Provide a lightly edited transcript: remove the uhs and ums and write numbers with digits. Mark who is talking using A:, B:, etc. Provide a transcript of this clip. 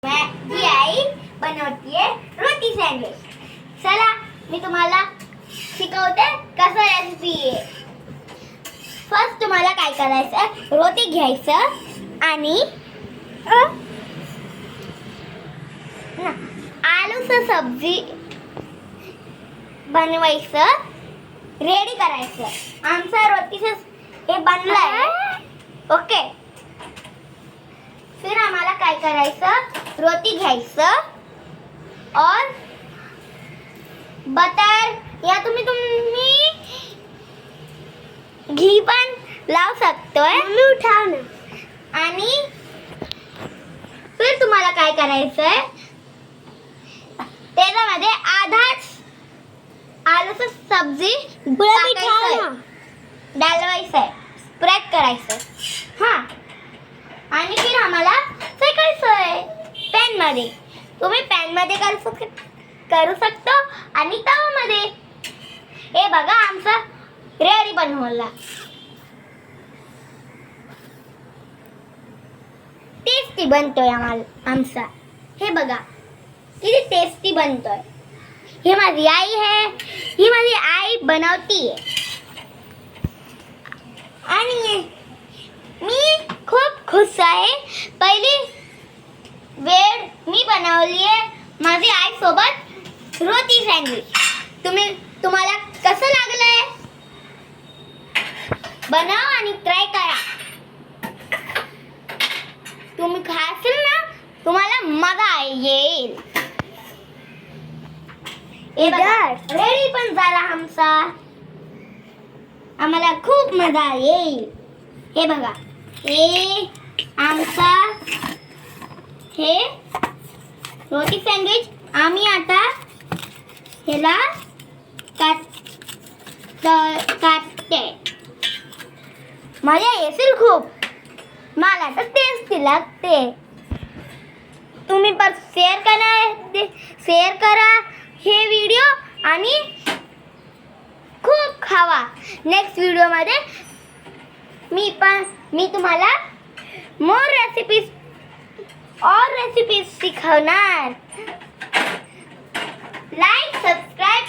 A: माझी आई बनवतीये रोटी सँडविच. चला मी तुम्हाला शिकवते कसं रेसिपी आहे. फर्स्ट तुम्हाला काय करायचं, रोटी घ्यायचं आणि आलूचं सब्जी बनवायचं, रेडी करायचं. आमचं रोटीचं हे बनलंय. ओके, फिर आम्हाला काय करायचं, रोटी घ्यायचं और बटर या तुम्ही घी पण लावू शकतोय. उठाव ना. आणि फिर तुम्हाला काय करायचंय, त्याच्यामध्ये आधाच आलूचं सब्जी डालवायचंय, स्प्रेड करायचं. हा, आणि फिर आम्हाला फेकायचंय पॅन मध्ये. तुम्ही पॅन मध्ये करू शकतो आणि तवामध्ये. हे बघा आमचा रेडी बनवला. टेस्टी बनतोय आमचा. हे बघा किती टेस्टी बनतोय. ही माझी आई आहे, ही माझी आई बनवतीये. आणि मी खूप खुश आहे. पहिली वेळ मी बनवली आहे माझी आई सोबत रोटी सँडविच. तुम्हाला कसं लागलंय, बनवा आणि ट्राय करा. तुम्ही खाशील ना, तुम्हाला मजा येईल. रेडी पण झाला आमचा. आम्हाला खूप मजा येईल. हे बघा, हे आमचा हे रोटी सँडविच. आम्ही आता ह्याला काटते. मजा येईल खूप. मला तर टेस्टी लागते. तुम्ही पण शेअर करा हे व्हिडिओ आणि खूप खावा. नेक्स्ट व्हिडिओमध्ये मी तुम्हाला मोर रेसिपीज शिकवणार. Like, subscribe